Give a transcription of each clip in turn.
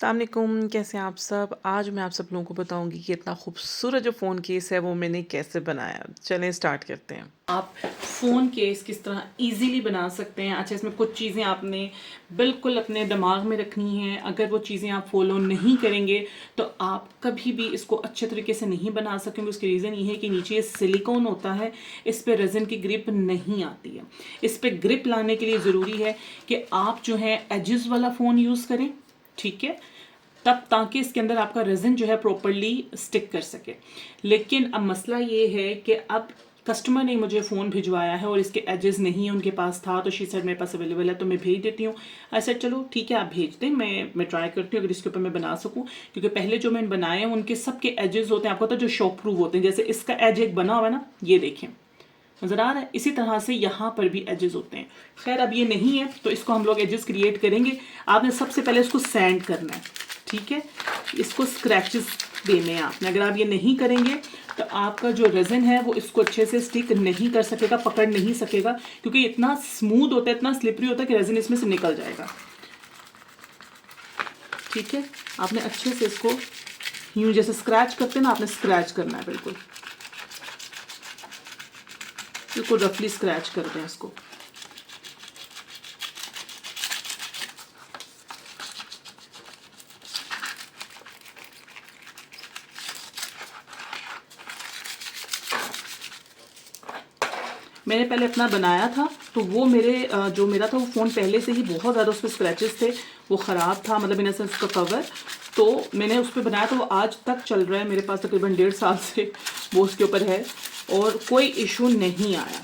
अस्सलाम वालेकुम, कैसे हैं आप सब। आज मैं आप सब लोगों को बताऊंगी कि इतना खूबसूरत जो फ़ोन केस है वो मैंने कैसे बनाया। चलें स्टार्ट करते हैं। आप फ़ोन केस किस तरह इजीली बना सकते हैं। अच्छा, इसमें कुछ चीज़ें आपने बिल्कुल अपने दिमाग में रखनी हैं। अगर वो चीज़ें आप फॉलो नहीं करेंगे तो आप कभी भी इसको अच्छे तरीके से नहीं बना सकेंगे। उसकी रीज़न ये है कि नीचे ये सिलिकॉन होता है, इस पर रेज़न की ग्रिप नहीं आती है। इस पर ग्रिप लाने के लिए ज़रूरी है कि आप जो है एजेस वाला फ़ोन यूज़ करें, ठीक है, तब ताकि इसके अंदर आपका रेज़न जो है प्रॉपरली स्टिक कर सके। लेकिन अब मसला ये है कि अब कस्टमर ने मुझे फ़ोन भिजवाया है और इसके एजेस नहीं है, उनके पास था तो शी सेड मेरे पास अवेलेबल है तो मैं भेज देती हूँ। आई सेड चलो ठीक है, आप भेज दें, मैं ट्राई करती हूँ अगर इसके ऊपर मैं बना सकूँ, क्योंकि पहले जो मैंने बनाए हैं उनके सबके एजेस होते हैं, आपको पता है, जो शॉक प्रूफ होते हैं। जैसे इसका एज एक बना हुआ है ना, ये देखें, नज़र आ रहा है। इसी तरह से यहाँ पर भी एजेस होते हैं। खैर अब ये नहीं है तो इसको हम लोग एजेस क्रिएट करेंगे। आपने सबसे पहले इसको सैंड करना है, ठीक है, इसको स्क्रैचेस देने हैं आपने। अगर आप ये नहीं करेंगे तो आपका जो रेज़न है वो इसको अच्छे से स्टिक नहीं कर सकेगा, पकड़ नहीं सकेगा, क्योंकि इतना स्मूथ होता है, इतना स्लिपरी होता है कि रेज़न इसमें से निकल जाएगा। ठीक है, आपने अच्छे से इसको यूं जैसे स्क्रैच करते हैं ना, आपने स्क्रैच करना है, बिल्कुल बिल्कुल रफली स्क्रैच करते हैं इसको। मैंने पहले अपना बनाया था तो वो जो मेरा था वो फ़ोन पहले से ही बहुत ज़्यादा उस पर स्क्रैचेस थे, वो ख़राब था, मतलब इन सेंस उसका कवर। तो मैंने उस पर बनाया तो वो आज तक चल रहा है, मेरे पास तकरीबन 1.5 साल से वो उसके ऊपर है और कोई इशू नहीं आया।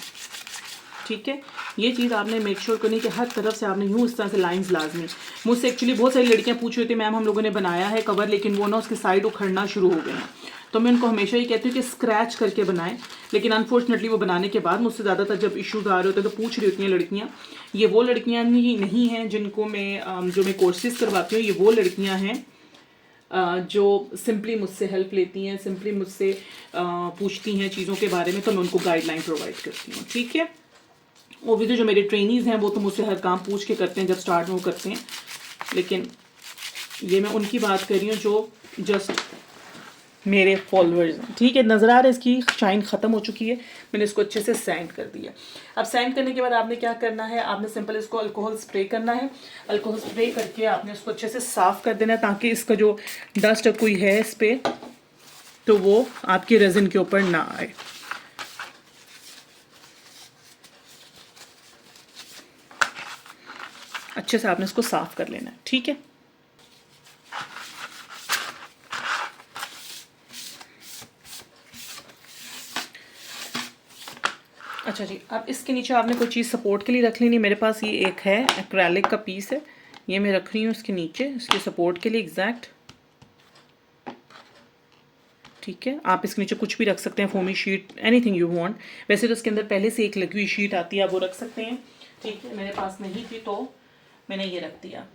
ठीक है, ये चीज़ आपने मेक श्योर करनी कि हर तरफ से आपने यूँ इस तरह से लाइंस लाजमी। मुझसे एक्चुअली बहुत सारी लड़कियां पूछ रही थी, मैम हम लोगों ने बनाया है कवर लेकिन वो ना उसके साइड उखड़ना शुरू हो गए हैं। तो मैं उनको हमेशा ही कहती हूँ कि स्क्रैच करके बनाएं, लेकिन अनफॉर्चुनेटली वो बनाने के बाद मुझसे ज़्यादातर जब इश्यूज आ रहे होते हैं तो पूछ रही होती हैं लड़कियाँ। ये वो लड़कियाँ नहीं हैं जिनको जो मैं कोर्सेज करवाती हूँ, ये वो लड़कियाँ हैं जो सिंपली मुझसे हेल्प लेती हैं, सिंपली मुझसे पूछती हैं चीज़ों के बारे में, तो मैं उनको गाइडलाइन प्रोवाइड करती हूँ। ठीक है, ओबियसली जो मेरे ट्रेनीज़ हैं वो तो मुझसे हर काम पूछ के करते हैं जब स्टार्ट में वो करते हैं, लेकिन ये मैं उनकी बात कर रही हूँ जो जस्ट मेरे फॉलोअर्स हैं। ठीक है, नज़र आ रहा है इसकी शाइन ख़त्म हो चुकी है, मैंने इसको अच्छे से सैंड कर दिया। अब सैंड करने के बाद आपने क्या करना है, आपने सिंपल इसको अल्कोहल स्प्रे करना है। अल्कोहल स्प्रे करके आपने इसको अच्छे से साफ़ कर देना है ताकि इसका जो डस्ट कोई है इस पर तो वो आपके रेज़न के ऊपर ना आए। अच्छे से आपने इसको साफ़ कर लेना है। ठीक है, अच्छा जी, अब इसके नीचे आपने कोई चीज़ सपोर्ट के लिए रख लेनी। मेरे पास ये एक है एक्रेलिक का पीस है, ये मैं रख रही हूँ इसके नीचे, इसके सपोर्ट के लिए एग्जैक्ट। ठीक है, आप इसके नीचे कुछ भी रख सकते हैं, foamy sheet, anything you want. वैसे तो इसके अंदर पहले से एक लगी हुई शीट आती है, आप वो रख सकते हैं। ठीक है, मेरे पास नहीं थी तो मैंने ये रख दिया।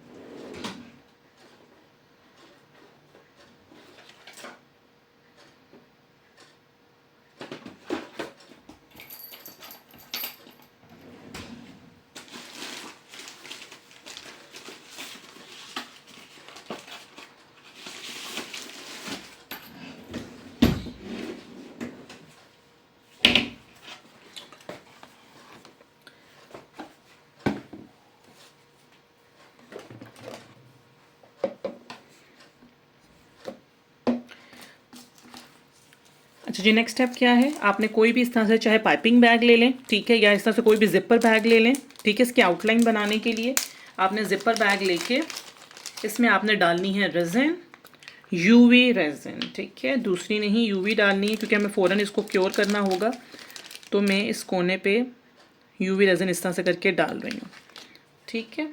अच्छा जी, नेक्स्ट स्टेप क्या है, आपने कोई भी इस तरह से चाहे पाइपिंग बैग ले लें, ठीक है, या इस तरह से कोई भी जिपर बैग ले लें। ठीक है, इसकी आउटलाइन बनाने के लिए आपने जिपर बैग लेके इसमें आपने डालनी है रेज़न, यूवी रेज़न। ठीक है, दूसरी नहीं, यूवी डालनी है, क्योंकि हमें फ़ौरन इसको क्योर करना होगा। तो मैं इस कोने पे यूवी रेज़न इस तरह से करके डाल रही हूँ। ठीक है,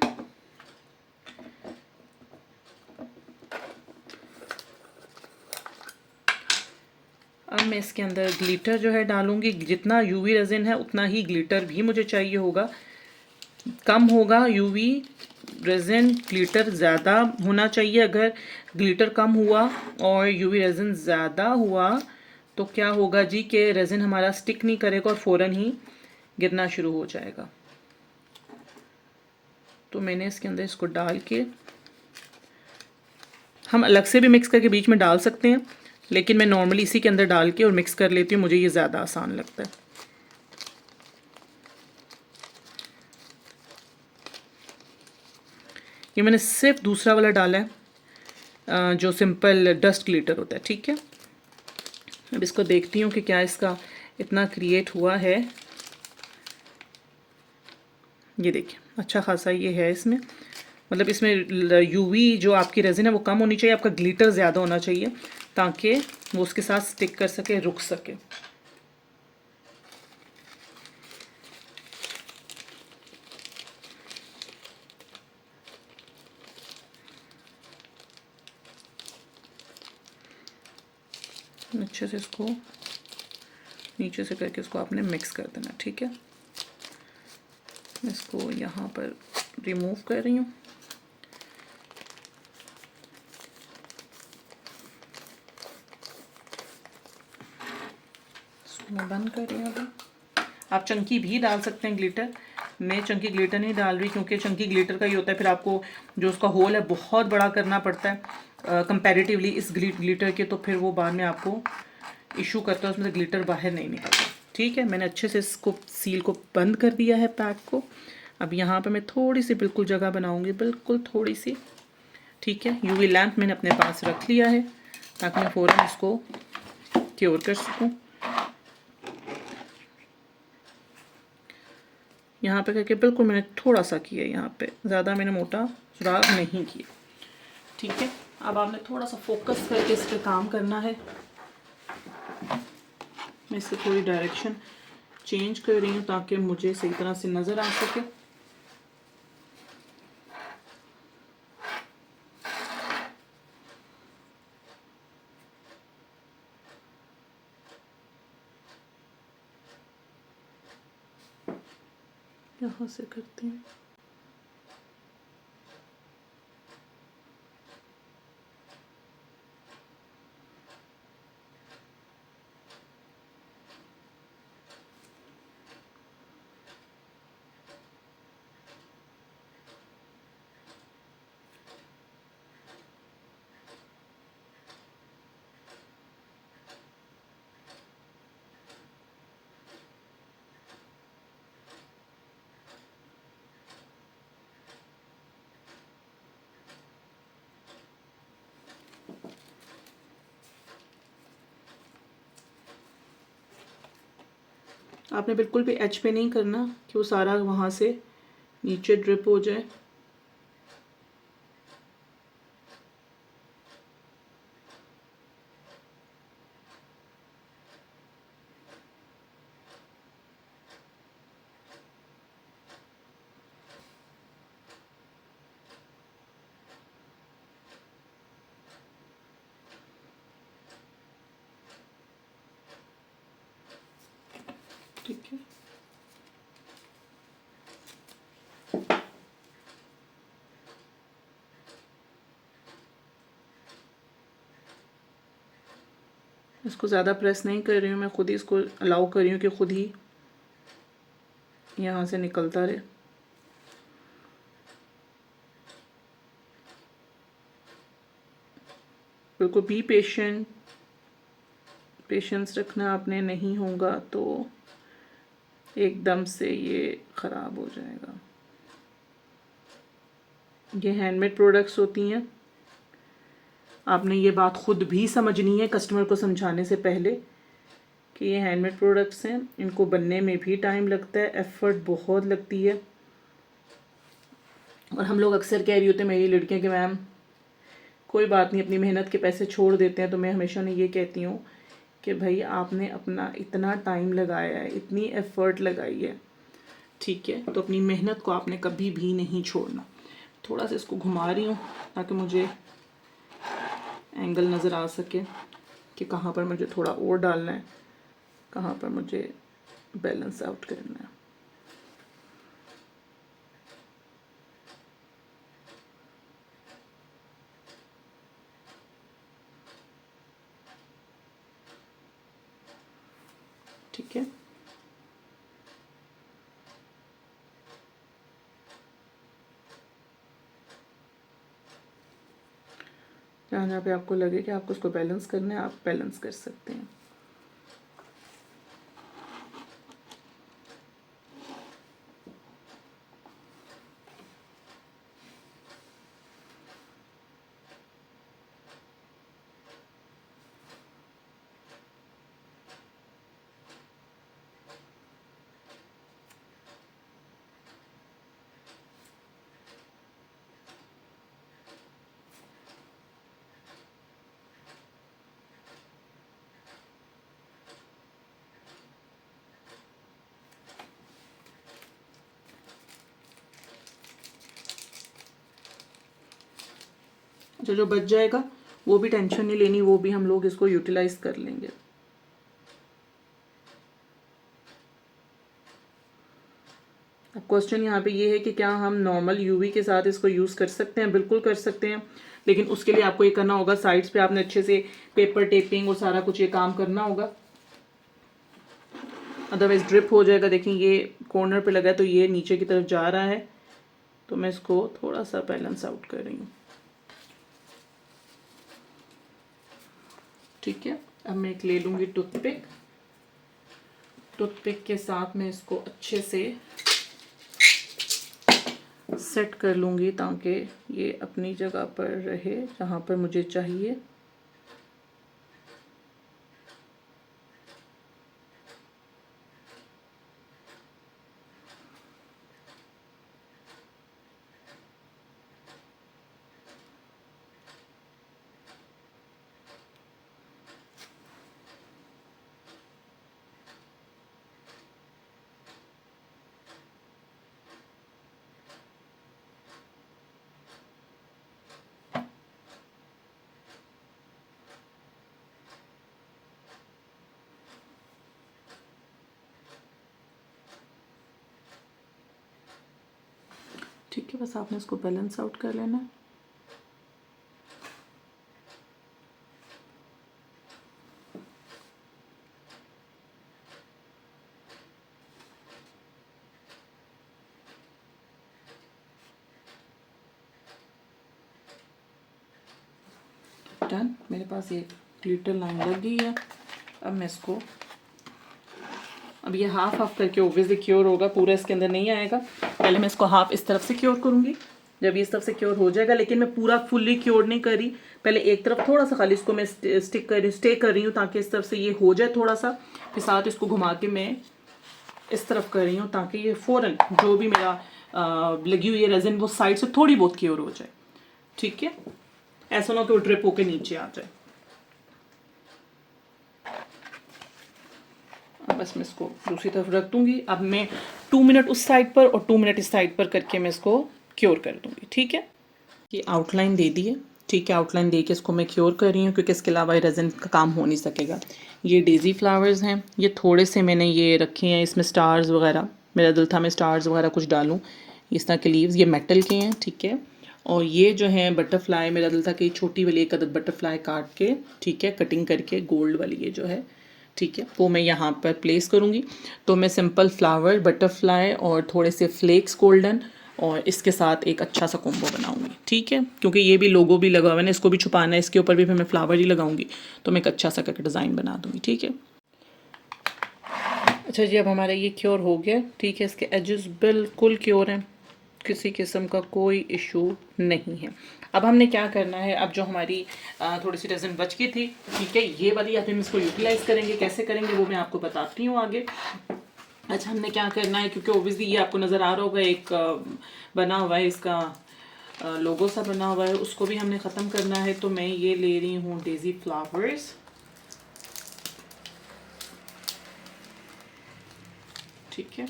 अब मैं इसके अंदर ग्लिटर जो है डालूंगी। जितना यूवी रेज़न है उतना ही ग्लिटर भी मुझे चाहिए होगा। कम होगा यूवी रेज़न, ग्लिटर ज़्यादा होना चाहिए। अगर ग्लिटर कम हुआ और यूवी रेज़न ज़्यादा हुआ तो क्या होगा जी कि रेज़न हमारा स्टिक नहीं करेगा और फ़ौरन ही गिरना शुरू हो जाएगा। तो मैंने इसके अंदर इसको डाल के हम अलग से भी मिक्स करके बीच में डाल सकते हैं, लेकिन मैं नॉर्मली इसी के अंदर डाल के और मिक्स कर लेती हूँ, मुझे ये ज़्यादा आसान लगता है। ये मैंने सिर्फ दूसरा वाला डाला है, जो सिंपल डस्ट ग्लिटर होता है, ठीक है। अब इसको देखती हूँ कि क्या इसका इतना क्रिएट हुआ है। ये देखिए अच्छा खासा ये है इसमें, मतलब इसमें यूवी जो आपकी रेजिन है वो कम होनी चाहिए, आपका ग्लिटर ज़्यादा होना चाहिए ताकि वो उसके साथ स्टिक कर सके, रुक सके। अच्छे से इसको नीचे से करके इसको आपने मिक्स कर देना, ठीक है। मैं इसको यहाँ पर रिमूव कर रही हूँ। इसको मैं बंद कर रही हूँ अभी। आप चंकी भी डाल सकते हैं ग्लिटर, मैं चंकी ग्लिटर नहीं डाल रही क्योंकि चंकी ग्लिटर का ही होता है, फिर आपको जो उसका होल है बहुत बड़ा करना पड़ता है कंपैरेटिवली इस ग्लिटर के, तो फिर वो बाद में आपको इशू करता है, उसमें से ग्लिटर बाहर नहीं निकलता, ठीक है। मैंने अच्छे से इसको सील को बंद कर दिया है, पैक को। अब यहाँ पे मैं थोड़ी सी बिल्कुल जगह बनाऊँगी, बिल्कुल थोड़ी सी, ठीक है। यूवी लैम्प मैंने अपने पास रख लिया है ताकि मैं फ़ौरन इसको क्योर कर सकूँ। यहाँ पे करके बिल्कुल मैंने थोड़ा सा किया, यहाँ पे ज़्यादा मैंने मोटा सुराख नहीं किया, ठीक है। अब आपने थोड़ा सा फोकस करके इस पर काम करना है। मैं इससे थोड़ी डायरेक्शन चेंज कर रही हूँ ताकि मुझे सही तरह से नज़र आ सके। यहाँ से करते हैं। आपने बिल्कुल भी एच पे नहीं करना कि वो सारा वहाँ से नीचे ड्रिप हो जाए। ठीक है, इसको ज़्यादा प्रेस नहीं कर रही हूँ मैं, खुद ही इसको अलाउ कर रही हूँ कि खुद ही यहाँ से निकलता रहे। बिल्कुल बी पेशेंट, पेशेंस रखना आपने, नहीं होगा तो एकदम से ये ख़राब हो जाएगा। ये हैंडमेड प्रोडक्ट्स होती हैं, आपने ये बात खुद भी समझनी है कस्टमर को समझाने से पहले कि ये हैंडमेड प्रोडक्ट्स हैं, इनको बनने में भी टाइम लगता है, एफ़र्ट बहुत लगती है। और हम लोग अक्सर कह रही होते हैं मेरी लड़कियाँ कि मैम कोई बात नहीं, अपनी मेहनत के पैसे छोड़ देते हैं, तो मैं हमेशा उन्हें ये कहती हूँ कि भाई आपने अपना इतना टाइम लगाया है, इतनी एफ़र्ट लगाई है, ठीक है, तो अपनी मेहनत को आपने कभी भी नहीं छोड़ना। थोड़ा सा इसको घुमा रही हूँ ताकि मुझे एंगल नज़र आ सके कि कहाँ पर मुझे थोड़ा और डालना है, कहाँ पर मुझे बैलेंस आउट करना है। ठीक है, जहाँ जहाँ पे आपको लगे कि आपको उसको बैलेंस करना है, आप बैलेंस कर सकते हैं। जो बच जाएगा वो भी टेंशन नहीं लेनी, वो भी हम लोग इसको यूटिलाइज कर लेंगे। अब क्वेश्चन यहाँ पे ये है कि क्या हम नॉर्मल यूवी के साथ इसको यूज़ कर सकते हैं? बिल्कुल कर सकते हैं, लेकिन उसके लिए आपको ये करना होगा, साइड्स पे आपने अच्छे से पेपर टेपिंग और सारा कुछ ये काम करना होगा, अदरवाइज ड्रिप हो जाएगा। देखिए ये कॉर्नर पे लगा है तो ये नीचे की तरफ जा रहा है, तो मैं इसको थोड़ा सा बैलेंस आउट कर रही हूँ। ठीक है, अब मैं एक ले लूँगी टूथपिक। टूथपिक के साथ मैं इसको अच्छे से सेट कर लूँगी ताकि ये अपनी जगह पर रहे जहाँ पर मुझे चाहिए। ठीक है, बस आपने इसको बैलेंस आउट कर लेना है। डन, मेरे पास ये ग्लिटर लाइन लग गई है। अब मैं इसको, अब ये हाफ हाफ करके ओब्वियसली क्योर होगा, पूरा इसके अंदर नहीं आएगा। पहले मैं इसको हाफ इस तरफ से क्योर करूँगी, जब ये इस तरफ से क्योर हो जाएगा, लेकिन मैं पूरा फुल्ली क्योर नहीं कर रही, पहले एक तरफ थोड़ा सा खाली इसको मैं स्टे कर रही हूँ ताकि इस तरफ से ये हो जाए थोड़ा सा, फिर साथ इसको घुमा के मैं इस तरफ कर रही हूँ ताकि ये फ़ौरन जो भी मेरा लगी हुई है रेजिन वो साइड से थोड़ी बहुत क्योर हो जाए। ठीक है, ऐसा ना कि वो ड्रिप होके नीचे आ जाए। अब बस मैं इसको दूसरी तरफ रख दूंगी। अब मैं 2 मिनट उस साइड पर और 2 मिनट इस साइड पर करके मैं इसको क्योर कर दूंगी। ठीक है, ये आउटलाइन दे दी है। ठीक है, आउटलाइन दे के इसको मैं क्योर कर रही हूँ क्योंकि इसके अलावा रेजिन का काम हो नहीं सकेगा। ये डेज़ी फ्लावर्स हैं, ये थोड़े से मैंने ये रखे हैं, इसमें स्टार्स वगैरह, मेरा दिल था मैं स्टार्स वगैरह कुछ डालूँ, इस तरह के लीव्स, ये मेटल के हैं। ठीक है, और ये जो है बटरफ्लाई, मेरा दिल था कि छोटी वाली एक अदद बटरफ्लाई काट के, ठीक है, कटिंग करके गोल्ड वाली ये जो है, ठीक है, वो मैं यहाँ पर प्लेस करूँगी। तो मैं सिंपल फ्लावर, बटरफ्लाई और थोड़े से फ्लेक्स गोल्डन और इसके साथ एक अच्छा सा कॉम्बो बनाऊंगी। ठीक है, क्योंकि ये भी लोगो भी लगा हुआ है ना, इसको भी छुपाना है, इसके ऊपर भी फिर मैं फ्लावर ही लगाऊंगी, तो मैं एक अच्छा सा करके डिज़ाइन बना दूंगी। ठीक है, अच्छा जी, अब हमारा ये क्योर हो गया। ठीक है, इसके एजेस बिल्कुल क्योर हैं, किसी किस्म का कोई इशू नहीं है। अब हमने क्या करना है, अब जो हमारी थोड़ी सी रेजिन बच गई थी, ठीक है, ये वाली अब हम इसको यूटिलाइज़ करेंगे। कैसे करेंगे वो मैं आपको बताती हूँ आगे। अच्छा, हमने क्या करना है, क्योंकि ओबियसली ये आपको नज़र आ रहा होगा एक बना हुआ है, इसका लोगो सा बना हुआ है, उसको भी हमने ख़त्म करना है। तो मैं ये ले रही हूँ डेज़ी फ्लावर्स। ठीक है,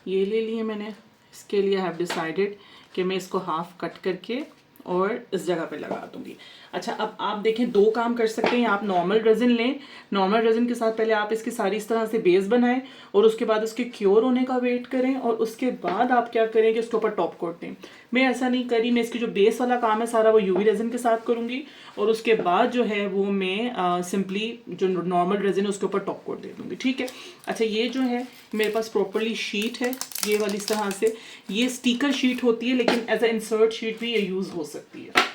ये ले लिए मैंने। इसके लिए आई हैव डिसाइडेड कि मैं इसको हाफ कट करके और इस जगह पे लगा दूंगी। अच्छा, अब आप देखें, दो काम कर सकते हैं। आप नॉर्मल रेजिन लें, नॉर्मल रेजिन के साथ पहले आप इसकी सारी इस तरह से बेस बनाएं और उसके बाद उसके क्योर होने का वेट करें, और उसके बाद आप क्या करें कि उसके ऊपर टॉप कोट दें। मैं ऐसा नहीं करी, मैं इसकी जो बेस वाला काम है सारा वो यूवी रेजिन के साथ करूँगी, और उसके बाद जो है वो मैं सिंपली जो नॉर्मल रेजिन है उसके ऊपर टॉप कोट दे दूँगी। ठीक है, अच्छा, ये जो है मेरे पास प्रॉपरली शीट है, ये वाली इस तरह से। ये स्टिकर शीट होती है, लेकिन एज अ इंसर्ट शीट भी ये यूज़ हो सकती है।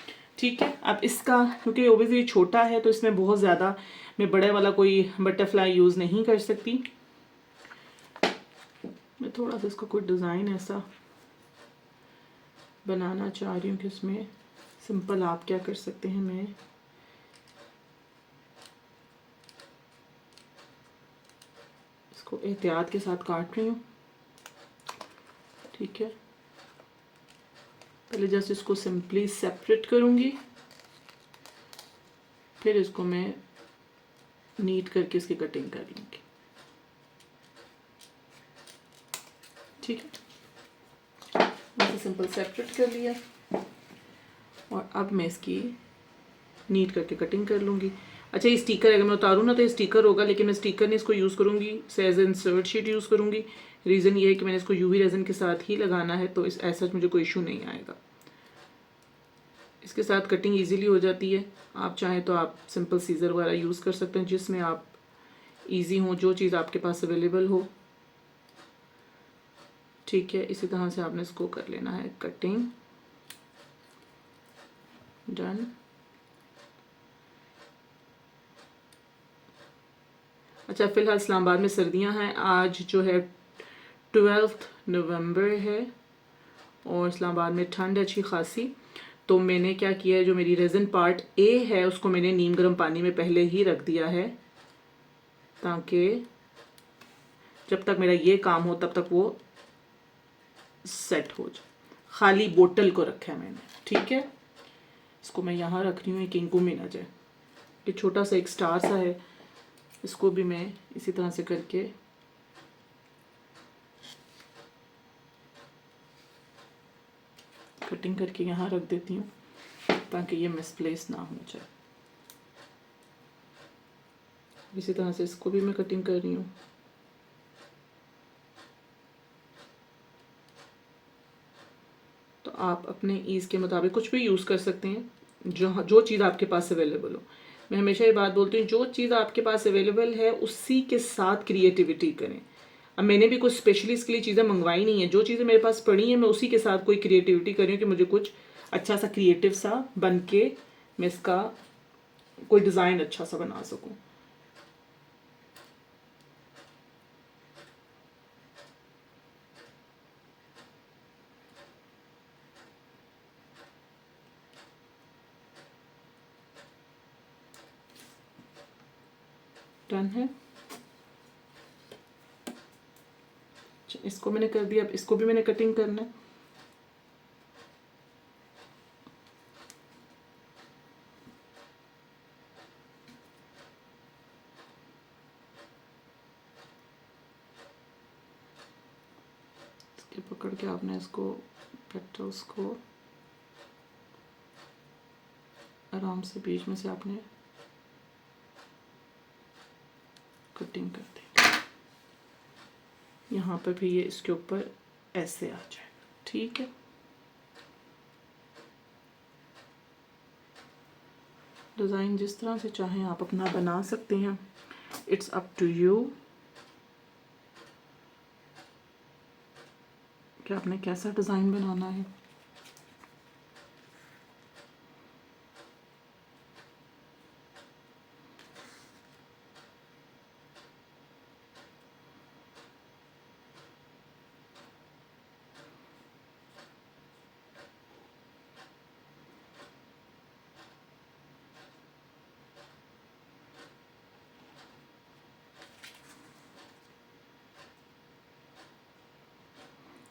ठीक है। अब इसका क्योंकि ओबियसली छोटा है तो इसमें बहुत ज़्यादा मैं बड़े वाला कोई बटरफ्लाई यूज़ नहीं कर सकती। मैं थोड़ा सा इसका कोई डिज़ाइन ऐसा बनाना चाह रही हूँ कि इसमें सिंपल आप क्या कर सकते हैं, मैं इसको एहतियात के साथ काट रही हूँ। ठीक है, पहले जस्ट इसको सिंपली सेपरेट करूँगी, फिर इसको मैं नीट करके इसकी कटिंग कर लूँगी। ठीक है, मैंने सिंपल सेपरेट कर लिया और अब मैं इसकी नीट करके कटिंग कर लूँगी। अच्छा, ये स्टिकर अगर मैं उतारूँ ना तो ये स्टिकर होगा, लेकिन मैं स्टिकर नहीं इसको यूज़ करूँगी, एज इंसर्ट शीट यूज़ करूँगी। रीज़न ये है कि मैंने इसको यूवी रेजन के साथ ही लगाना है, तो इस ऐसा मुझे कोई इशू नहीं आएगा। इसके साथ कटिंग इजीली हो जाती है। आप चाहें तो आप सिंपल सीज़र वगैरह यूज़ कर सकते हैं, जिसमें आप इजी हो, जो चीज़ आपके पास अवेलेबल हो। ठीक है, इसी तरह से आपने इसको कर लेना है कटिंग। डन। अच्छा, फ़िलहाल इस्लामाबाद में सर्दियां हैं। आज जो है 12 नवंबर है और इस्लामाबाद में ठंड है अच्छी खासी। तो मैंने क्या किया है, जो मेरी रेज़न पार्ट ए है उसको मैंने नीम गर्म पानी में पहले ही रख दिया है, ताकि जब तक मेरा ये काम हो तब तक वो सेट हो जाए। खाली बोतल को रखा है मैंने। ठीक है, इसको मैं यहाँ रख रही हूँ, एक इंकू में ना जाए। ये छोटा सा एक स्टार सा है, इसको भी मैं इसी तरह से करके कटिंग करके यहाँ रख देती हूँ, ताकि ये मिसप्लेस ना हो जाए। इसी तरह से इसको भी मैं कटिंग कर रही हूँ। तो आप अपने ईज़ के मुताबिक कुछ भी यूज़ कर सकते हैं, जो चीज़ आपके पास अवेलेबल हो। मैं हमेशा ये बात बोलती हूँ, जो चीज़ आपके पास अवेलेबल है उसी के साथ क्रिएटिविटी करें। अब मैंने भी कुछ स्पेशली इसके लिए चीज़ें मंगवाई नहीं है, जो चीज़ें मेरे पास पड़ी हैं मैं उसी के साथ कोई क्रिएटिविटी कर रही हूँ कि मुझे कुछ अच्छा सा क्रिएटिव सा बन के मैं इसका कोई डिज़ाइन अच्छा सा बना सकूँ। डन है। इसको मैंने कर दिया, अब इसको भी मैंने कटिंग करना है। इसके पकड़ के आपने इसको पेटल्स को आराम से बीच में से आपने कटिंग कर दी। यहाँ पर भी ये इसके ऊपर ऐसे आ जाएगा। ठीक है, डिज़ाइन जिस तरह से चाहें आप अपना बना सकते हैं, इट्स अप टू यू कि आपने कैसा डिज़ाइन बनाना है।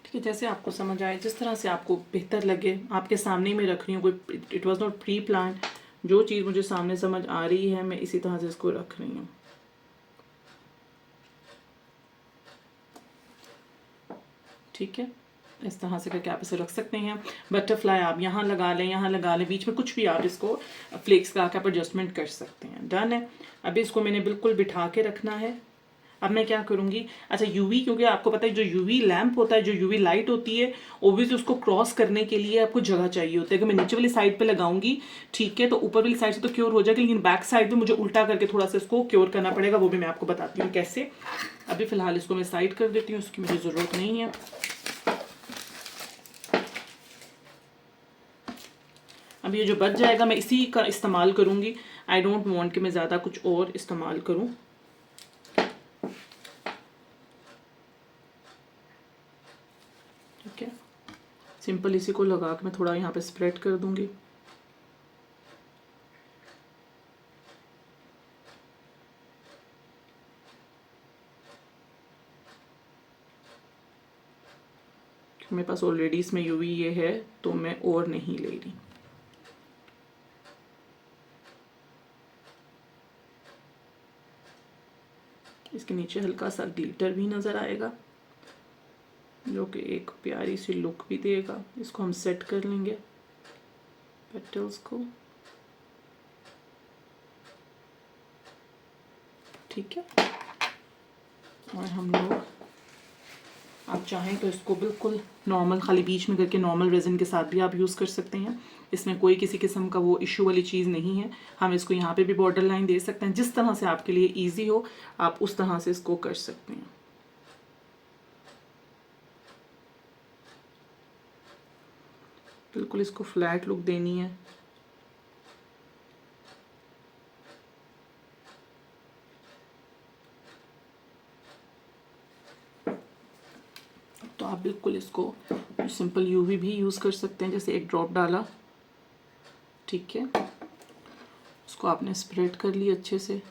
कि जैसे आपको समझ आए, जिस तरह से आपको बेहतर लगे, आपके सामने में रख रही हूँ, कोई it was not pre plan. जो चीज़ मुझे सामने समझ आ रही है मैं इसी तरह से इसको रख रही हूँ। ठीक है, इस तरह से करके आप इसे रख सकते हैं। बटरफ्लाई आप यहाँ लगा लें, यहाँ लगा लें, बीच में कुछ भी आप इसको फ्लेक्स का आप एडजस्टमेंट कर सकते हैं। डन है। अभी इसको मैंने बिल्कुल बिठा के रखना है। अब मैं क्या करूँगी, अच्छा यूवी, क्योंकि आपको पता है जो यूवी लैंप होता है, जो यूवी लाइट होती है, ओब्वियसली उसको क्रॉस करने के लिए आपको जगह चाहिए होती है। अगर मैं नीचे वाली साइड पे लगाऊंगी, ठीक है, तो ऊपर वाली साइड से तो क्योर हो जाएगा, लेकिन बैक साइड पे मुझे उल्टा करके थोड़ा सा इसको क्योर करना पड़ेगा। वो भी मैं आपको बताती हूँ कैसे। अभी फ़िलहाल इसको मैं साइड कर देती हूँ, उसकी मुझे ज़रूरत नहीं है। अब ये जो बच जाएगा मैं इसी का इस्तेमाल करूँगी। आई डोंट वांट कि मैं ज़्यादा कुछ और इस्तेमाल करूँ। ठीक है, सिंपल इसी को लगा के मैं थोड़ा यहाँ पे स्प्रेड कर दूँगी। मेरे पास ऑलरेडी इसमें यूवी ये है तो मैं और नहीं ले रही। इसके नीचे हल्का सा ग्लिटर भी नज़र आएगा जो कि एक प्यारी सी लुक भी देगा। इसको हम सेट कर लेंगे पेटल्स को। ठीक है, और हम लोग आप चाहें तो इसको बिल्कुल नॉर्मल खाली बीच में करके नॉर्मल रेजिन के साथ भी आप यूज़ कर सकते हैं। इसमें कोई किसी किस्म का वो इशू वाली चीज़ नहीं है। हम इसको यहाँ पे भी बॉर्डर लाइन दे सकते हैं। जिस तरह से आपके लिए इजी हो आप उस तरह से इसको कर सकते हैं। बिल्कुल इसको फ्लैट लुक देनी है। तो आप बिल्कुल इसको सिंपल यूवी भी यूज़ कर सकते हैं, जैसे एक ड्रॉप डाला। ठीक है, इसको आपने स्प्रेड कर लिया अच्छे से।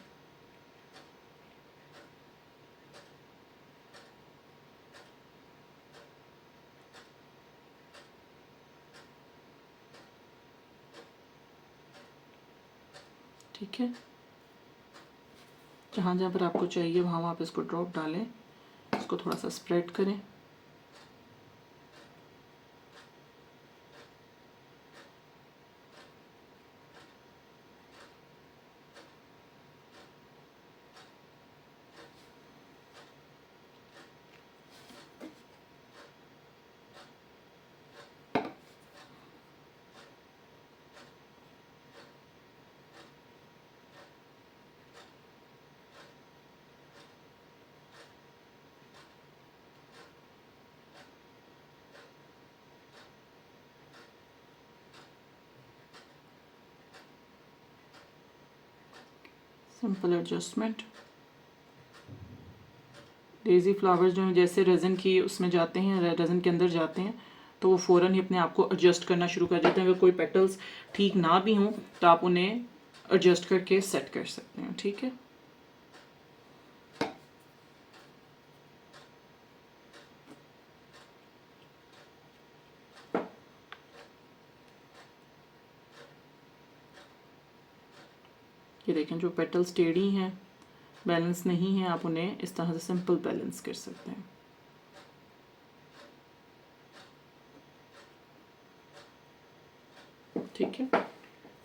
ठीक है, जहाँ जहाँ पर आपको चाहिए वहाँ आप इसको ड्रॉप डालें, इसको थोड़ा सा स्प्रेड करें। Simple adjustment. डेज़ी फ्लावर्स जो हैं जैसे रेज़न की उसमें जाते हैं, रेज़न के अंदर जाते हैं तो वो फ़ौरन ही अपने आप को एडजस्ट करना शुरू कर देते हैं। अगर कोई पेटल्स ठीक ना भी हों तो आप उन्हें एडजस्ट करके सेट कर सकते हैं। ठीक है, ये देखें जो पेटल्स टेढ़ी हैं, बैलेंस नहीं है, आप उन्हें इस तरह से सिंपल बैलेंस कर सकते हैं। ठीक है,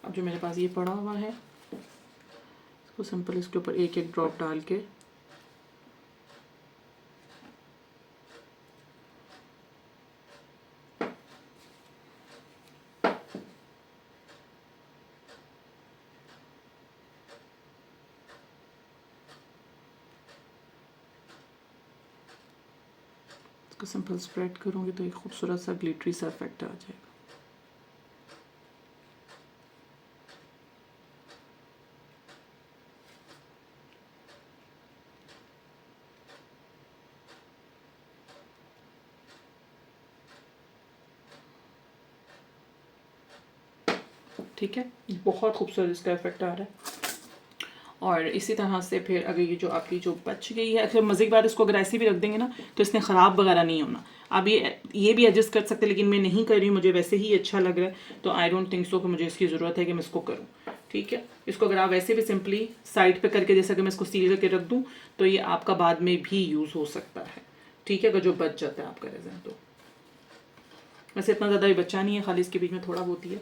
अब जो मेरे पास ये पड़ा हुआ है इसको सिंपल इसके ऊपर एक एक ड्रॉप डाल के इसको सिंपल स्प्रेड करूँगी तो एक खूबसूरत सा ग्लिटरी सा इफेक्ट आ जाएगा। ठीक है, बहुत खूबसूरत इसका इफेक्ट आ रहा है। और इसी तरह से फिर अगर ये जो आपकी जो बच गई है, अगर मज़े की बात इसको अगर ऐसे भी रख देंगे ना तो इसने ख़राब वगैरह नहीं होना। आप ये भी एडजस्ट कर सकते हैं, लेकिन मैं नहीं कर रही हूँ, मुझे वैसे ही अच्छा लग रहा है तो आई डोंट थिंक सो कि मुझे इसकी ज़रूरत है कि मैं इसको करूँ। ठीक है, इसको अगर आप वैसे भी सिंपली साइड पे करके जैसे अगर मैं इसको सील करके रख दूँ तो ये आपका बाद में भी यूज़ हो सकता है। ठीक है, अगर जो बच जाता है आपका रेज़न तो। वैसे इतना ज़्यादा भी बचा नहीं है, खाली इसके बीच में थोड़ा होती है,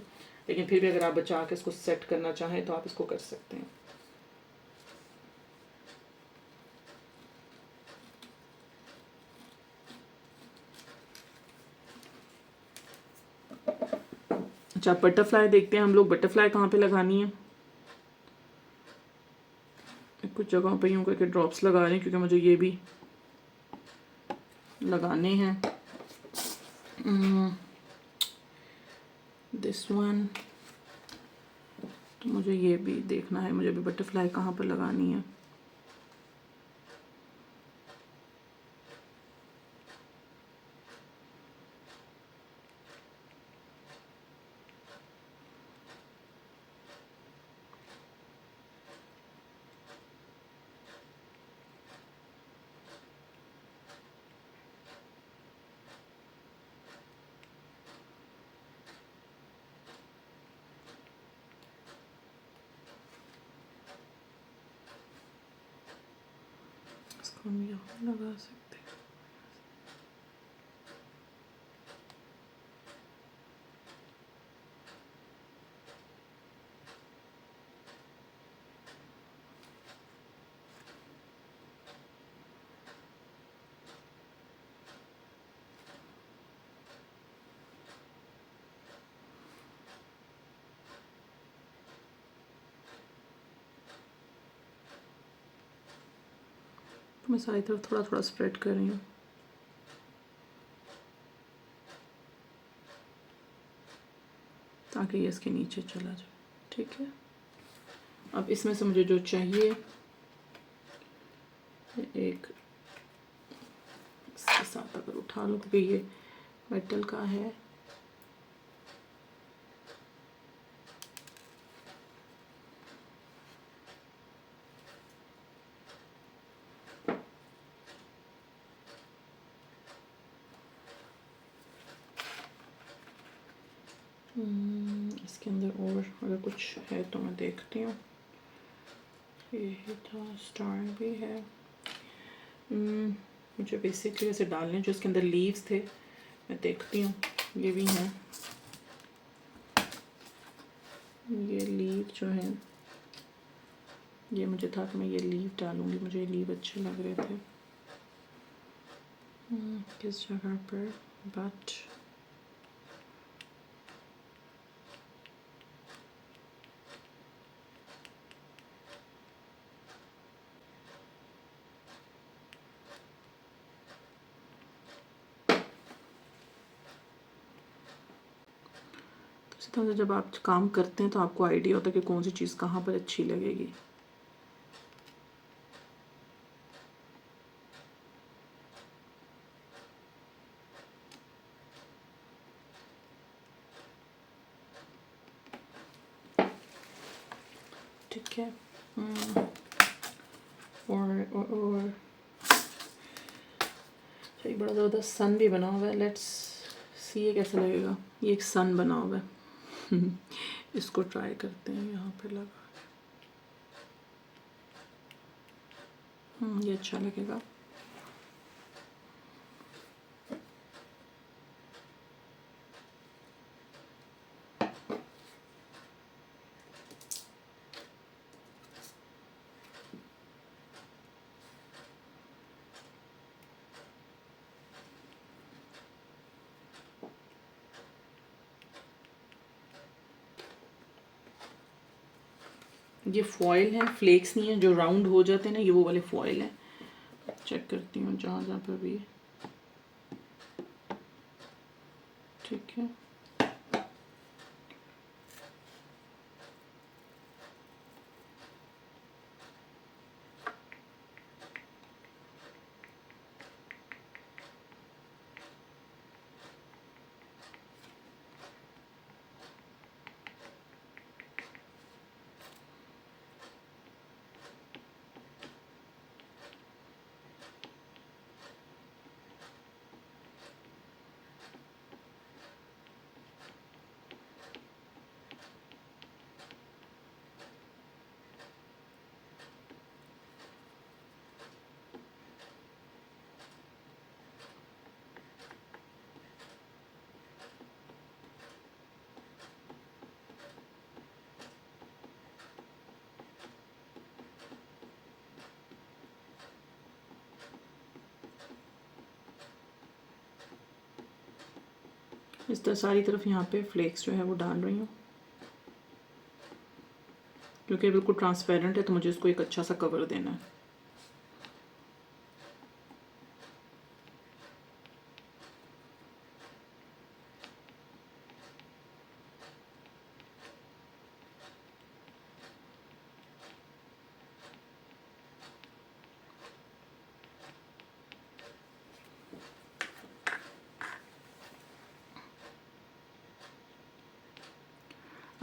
लेकिन फिर भी अगर आप बचा के इसको सेट करना चाहें तो आप इसको कर सकते हैं। अच्छा, बटरफ्लाई देखते हैं हम लोग, बटरफ्लाई कहाँ पे लगानी है। कुछ जगहों पे यूँ करके ड्रॉप्स लगा रहे हैं क्योंकि मुझे ये भी लगाने हैं। दिस वन तो मुझे ये भी देखना है, मुझे भी बटरफ्लाई कहाँ पर लगानी है। इसको हम यहाँ लगा सकते हैं। मैं सारी तरफ थोड़ा थोड़ा स्प्रेड कर रही हूँ। ताकि ये इसके नीचे चला जाए। ठीक है, अब इसमें से मुझे जो चाहिए एक इसके साथ अगर उठा लो, क्योंकि ये मेटल का है। इसके अंदर और अगर कुछ है तो मैं देखती हूँ। ये था, स्टार भी है। मुझे बेसिकली ऐसे डालने जो इसके अंदर लीव्स थे, मैं देखती हूँ। ये भी हैं, ये लीव जो है, ये मुझे था कि मैं ये लीव डालूँगी, मुझे ये लीव अच्छे लग रहे थे। किस जगह पर, बट इस तरह से जब आप काम करते हैं तो आपको आइडिया होता है कि कौन सी चीज़ कहाँ पर अच्छी लगेगी। ठीक है। और एक बड़ा ज़बरदस्त सन भी बना हुआ है। लेट्स सी ये कैसा लगेगा। ये एक सन बना हुआ है। इसको ट्राई करते हैं यहाँ पे लगा। ये अच्छा लगेगा। ये फॉइल है, फ्लेक्स नहीं है, जो राउंड हो जाते हैं ना, ये वो वाले फॉइल हैं। चेक करती हूँ जहाँ जहाँ पर भी। ठीक है, इस तरह सारी तरफ यहाँ पे फ्लेक्स जो है वो डाल रही हूँ। क्योंकि बिल्कुल ट्रांसपेरेंट है तो मुझे इसको एक अच्छा सा कवर देना है।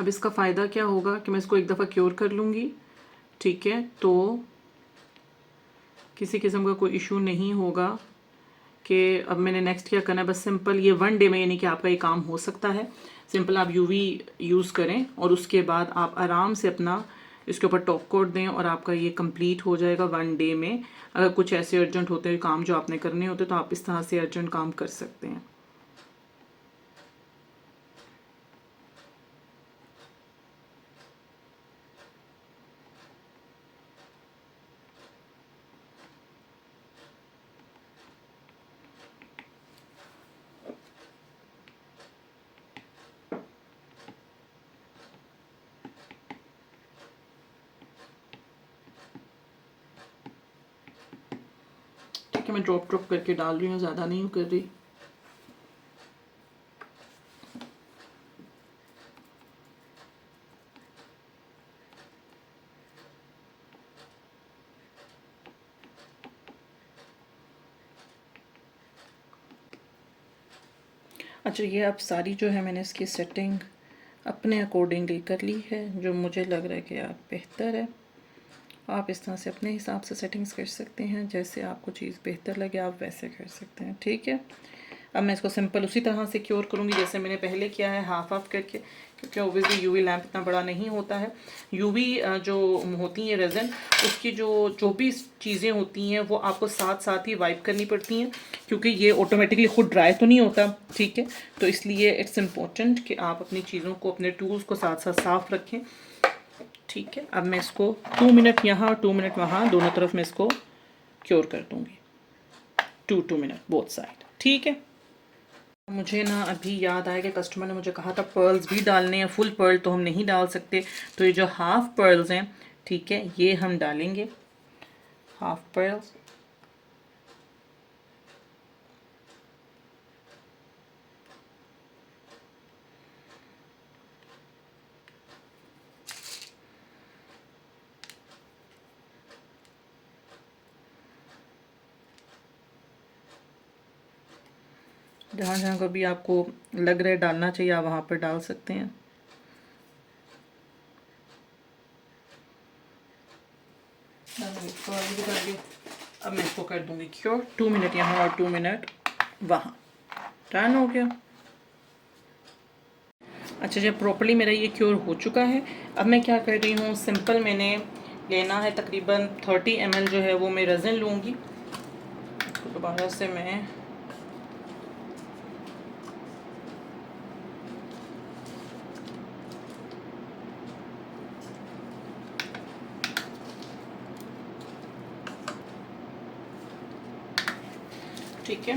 अब इसका फ़ायदा क्या होगा कि मैं इसको एक दफ़ा क्योर कर लूँगी, ठीक है, तो किसी किस्म का कोई इशू नहीं होगा कि अब मैंने नेक्स्ट क्या करना है। बस सिंपल ये 1 डे में यानी कि आपका ये काम हो सकता है। सिंपल आप यूवी यूज़ करें और उसके बाद आप आराम से अपना इसके ऊपर टॉप कोट दें और आपका ये कंप्लीट हो जाएगा 1 डे में। अगर कुछ ऐसे अर्जेंट होते हैं काम जो आपने करने होते तो आप इस तरह से अर्जेंट काम कर सकते हैं। ठीक है, मैं ड्रॉप करके डाल रही हूँ, ज़्यादा नहीं कर रही। अच्छा, ये अब सारी जो है मैंने इसकी सेटिंग अपने अकॉर्डिंगली कर ली है, जो मुझे लग रहा है कि आप बेहतर है। आप इस तरह से अपने हिसाब से सेटिंग्स कर सकते हैं, जैसे आपको चीज़ बेहतर लगे आप वैसे कर सकते हैं, ठीक है। अब मैं इसको सिंपल उसी तरह से क्योर करूँगी जैसे मैंने पहले किया है, हाफ हाफ करके, क्योंकि ओबियसली यूवी लैंप इतना बड़ा नहीं होता है। यूवी जो होती है रेज़न, उसकी जो भी चीज़ें होती हैं वो आपको साथ साथ ही वाइप करनी पड़ती हैं, क्योंकि ये ऑटोमेटिकली खुद ड्राई तो नहीं होता, ठीक है। तो इसलिए इट्स इम्पोर्टेंट कि आप अपनी चीज़ों को, अपने टूल्स को साथ साथ साफ़ रखें, ठीक है। अब मैं इसको 2 मिनट यहाँ और 2 मिनट वहाँ, दोनों तरफ मैं इसको क्योर कर दूँगी, 2 मिनट बोथ साइड, ठीक है। मुझे ना अभी याद आया कि कस्टमर ने मुझे कहा था पर्ल्स भी डालने हैं। फुल पर्ल तो हम नहीं डाल सकते, तो ये जो हाफ पर्ल्स हैं, ठीक है, ये हम डालेंगे, हाफ पर्ल्स। जहाँ जहाँ कभी आपको लग रहा है डालना चाहिए आप वहाँ पर डाल सकते हैं। अब मैं इसको कर दूंगी क्योर, 2 मिनट यहाँ और 2 मिनट वहाँ, डन हो गया। अच्छा, जब प्रॉपर्ली मेरा ये क्योर हो चुका है, अब मैं क्या कर रही हूँ, सिंपल मैंने लेना है तकरीबन 30 ml जो है वो मैं रेज़न लूँगी। तो दोबारा से मैं ठीक है,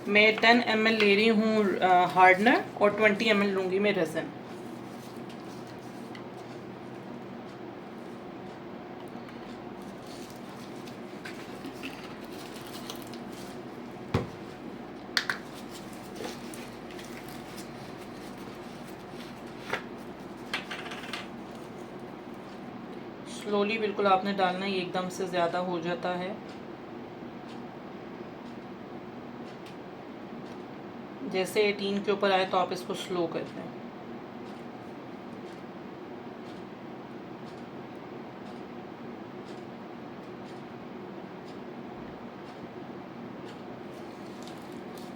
मैं 10 ml ले रही हूँ हार्डनर और 20 ml लूँगी मैं रेज़न। स्लोली बिल्कुल आपने डालना, ये एकदम से ज़्यादा हो जाता है। जैसे 18 के ऊपर आए तो आप इसको स्लो कर दें।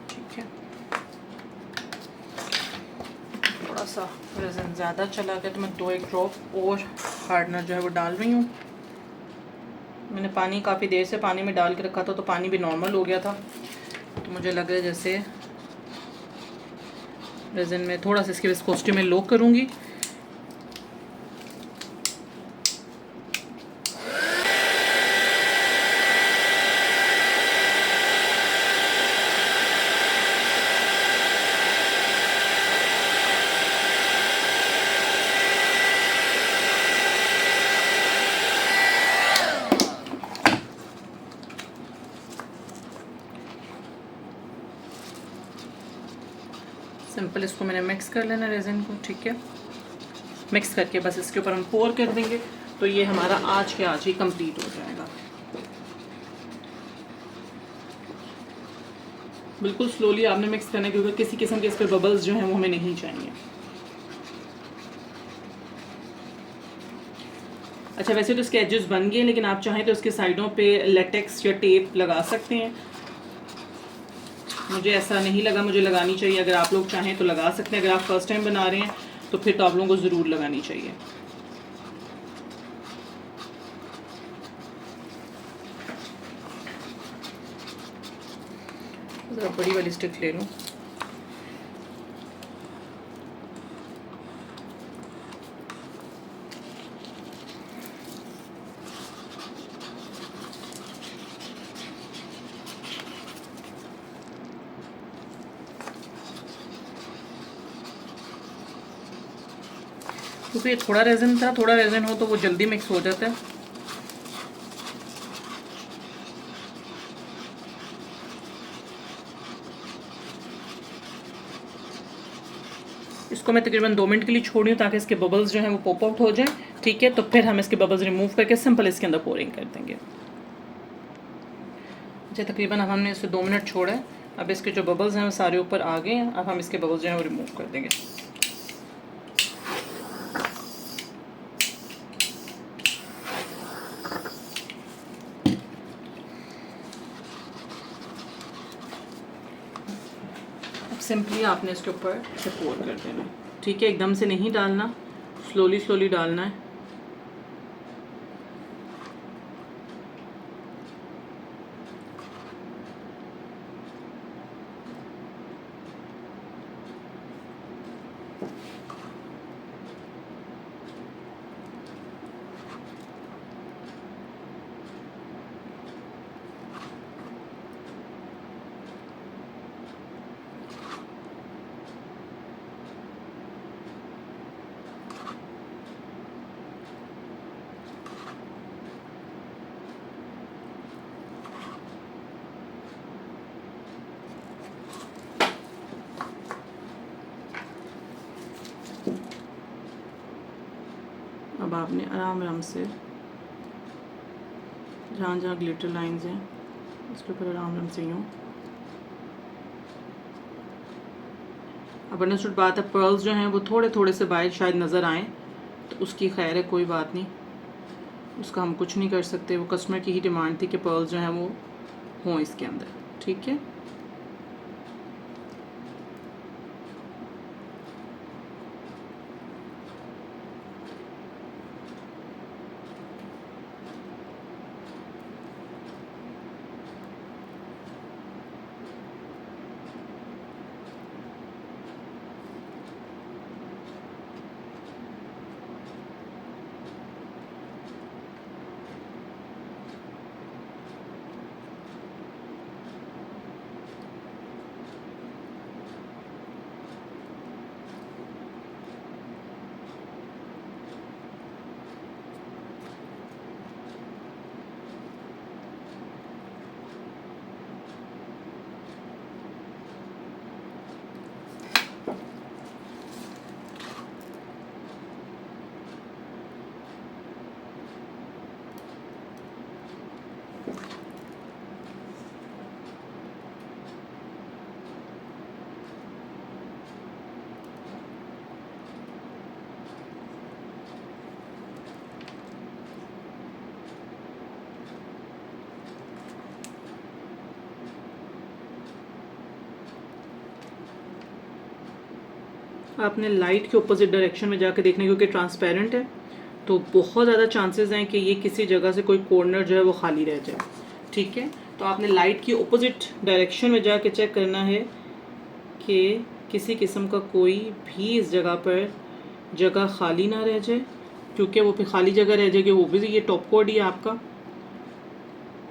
ठीक है, थोड़ा सा रेज़न ज़्यादा चला गया तो मैं 2-1 ड्रॉप और हार्डनर जो है वो डाल रही हूँ। मैंने पानी काफ़ी देर से पानी में डाल के रखा था, तो पानी भी नॉर्मल हो गया था, तो मुझे लग रहा है जैसे रेज़न में थोड़ा सा इसकी विस्कोसिटी में लो करूँगी। सिंपल इसको मैंने मिक्स कर लेना रेज़न को, ठीक है। मिक्स करके बस इसके ऊपर हम पोर कर देंगे, तो ये हमारा आज के आज ही कंप्लीट हो जाएगा। बिल्कुल स्लोली आपने मिक्स करना है, क्योंकि किसी किस्म के इस पर बबल्स जो हैं वो हमें नहीं चाहिए। अच्छा, वैसे तो इसके एजेस बन गए, लेकिन आप चाहें तो इसके साइडों पे लेटेक्स या टेप लगा सकते हैं। मुझे ऐसा नहीं लगा मुझे लगानी चाहिए, अगर आप लोग चाहें तो लगा सकते हैं। अगर आप फर्स्ट टाइम बना रहे हैं तो फिर तो आप लोगों को ज़रूर लगानी चाहिए। ज़रा बड़ी वाली स्टिक ले लूँ। क्योंकि ये थोड़ा रेज़न था, थोड़ा रेज़न हो तो वो जल्दी मिक्स हो जाता है। इसको मैं तकरीबन 2 मिनट के लिए छोड़ी हूँ ताकि इसके बबल्स जो हैं वो पॉप आउट हो जाएं। ठीक है, तो फिर हम इसके बबल्स रिमूव करके सिंपल इसके अंदर पोरिंग कर देंगे। अच्छा, तकरीबन अब हमने इसे 2 मिनट छोड़ा है। अब इसके जो बबल्स हैं वो सारे ऊपर आ गए हैं। अब हम इसके बबल्स जो हैं वो रिमूव कर देंगे। अब सिंपली आपने इसके ऊपर इसे पोर कर देना है। ठीक है, एकदम से नहीं डालना, स्लोली स्लोली डालना है। अब आपने आराम आराम से जहाँ जहाँ ग्लिटर लाइंस हैं उसके ऊपर आराम आराम से यूँ। अब अंडरस्टूड बात है, पर्ल्स जो हैं वो थोड़े थोड़े से बाहर शायद नज़र आएँ तो उसकी खैर है, कोई बात नहीं, उसका हम कुछ नहीं कर सकते। वो कस्टमर की ही डिमांड थी कि पर्ल्स जो हैं वो हों इसके अंदर। ठीक है, आपने लाइट के अपोजिट डायरेक्शन में जाकर देखना, क्योंकि ट्रांसपेरेंट है तो बहुत ज़्यादा चांसेस हैं कि ये किसी जगह से कोई कॉर्नर जो है वो खाली रह जाए। ठीक है, तो आपने लाइट की अपोजिट डायरेक्शन में जाके चेक करना है कि किसी किस्म का कोई भी इस जगह पर जगह खाली ना रह जाए, क्योंकि वो फिर खाली जगह रह जाएगी, वो भी ये टॉप कोड ही है आपका,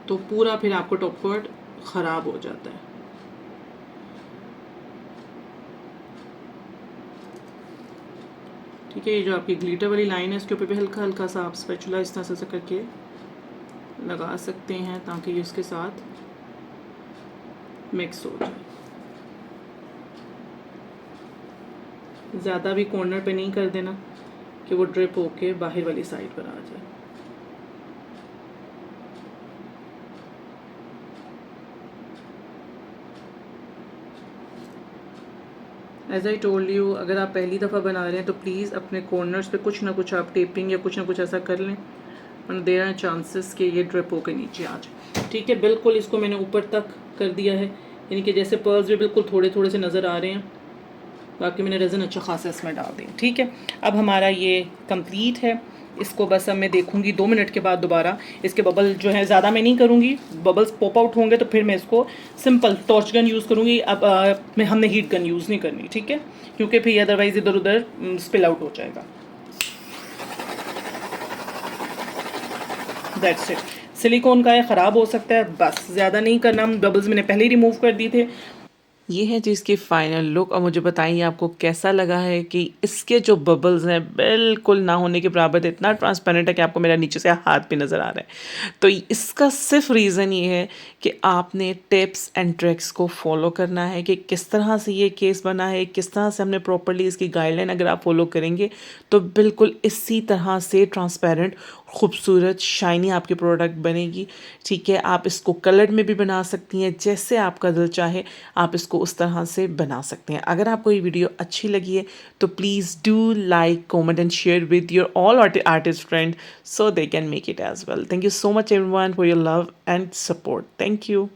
तो पूरा फिर आपको टॉप कोड ख़राब हो जाता है। ठीक है, ये जो आपकी ग्लिटर वाली लाइन है इसके ऊपर भी हल्का हल्का सा आप स्पैचुला इस तरह से करके लगा सकते हैं ताकि ये उसके साथ मिक्स हो जाए। ज़्यादा भी कॉर्नर पे नहीं कर देना कि वो ड्रिप होके बाहर वाली साइड पर आ जाए। एज आई टोल्ड यू, अगर आप पहली दफ़ा बना रहे हैं तो प्लीज़ अपने कॉर्नर्स पे कुछ ना कुछ आप टेपिंग या कुछ ना कुछ ऐसा कर लें देयर आर चांसेस कि ये ड्रिप होकर नीचे आ जाए। ठीक है, बिल्कुल इसको मैंने ऊपर तक कर दिया है, यानी कि जैसे पर्ल्स भी बिल्कुल थोड़े थोड़े से नज़र आ रहे हैं। बाकी मैंने रेज़न अच्छा खासा इसमें डाल दी। ठीक है, अब हमारा ये कंप्लीट है। इसको बस अब मैं देखूंगी 2 मिनट के बाद दोबारा। इसके बबल जो है ज़्यादा मैं नहीं करूँगी, बबल्स पॉप आउट होंगे तो फिर मैं इसको सिंपल टॉर्च गन यूज़ करूँगी। अब हमने हीट गन यूज़ नहीं करनी, ठीक है, क्योंकि फिर अदरवाइज़ इधर उधर स्पिल आउट हो जाएगा। That's it. सिलिकॉन का है, ख़राब हो सकता है, बस ज़्यादा नहीं करना। बबल्स मैंने पहले ही रिमूव कर दिए थे। ये है जी इसकी फाइनल लुक। और मुझे बताइए आपको कैसा लगा है कि इसके जो बबल्स हैं बिल्कुल ना होने के बराबर, इतना ट्रांसपेरेंट है कि आपको मेरा नीचे से हाथ भी नज़र आ रहा है। तो इसका सिर्फ रीज़न ये है कि आपने टिप्स एंड ट्रिक्स को फॉलो करना है कि किस तरह से ये केस बना है, किस तरह से हमने प्रॉपर्ली इसकी गाइडलाइन अगर आप फॉलो करेंगे तो बिल्कुल इसी तरह से ट्रांसपेरेंट खूबसूरत शाइनी आपकी प्रोडक्ट बनेगी। ठीक है, आप इसको कलर्ड में भी बना सकती हैं, जैसे आपका दिल चाहे आप इसको उस तरह से बना सकते हैं। अगर आपको ये वीडियो अच्छी लगी है तो please do like, comment and share with your all artist friend so they can make it as well. Thank you so much everyone for your love and support. Thank you.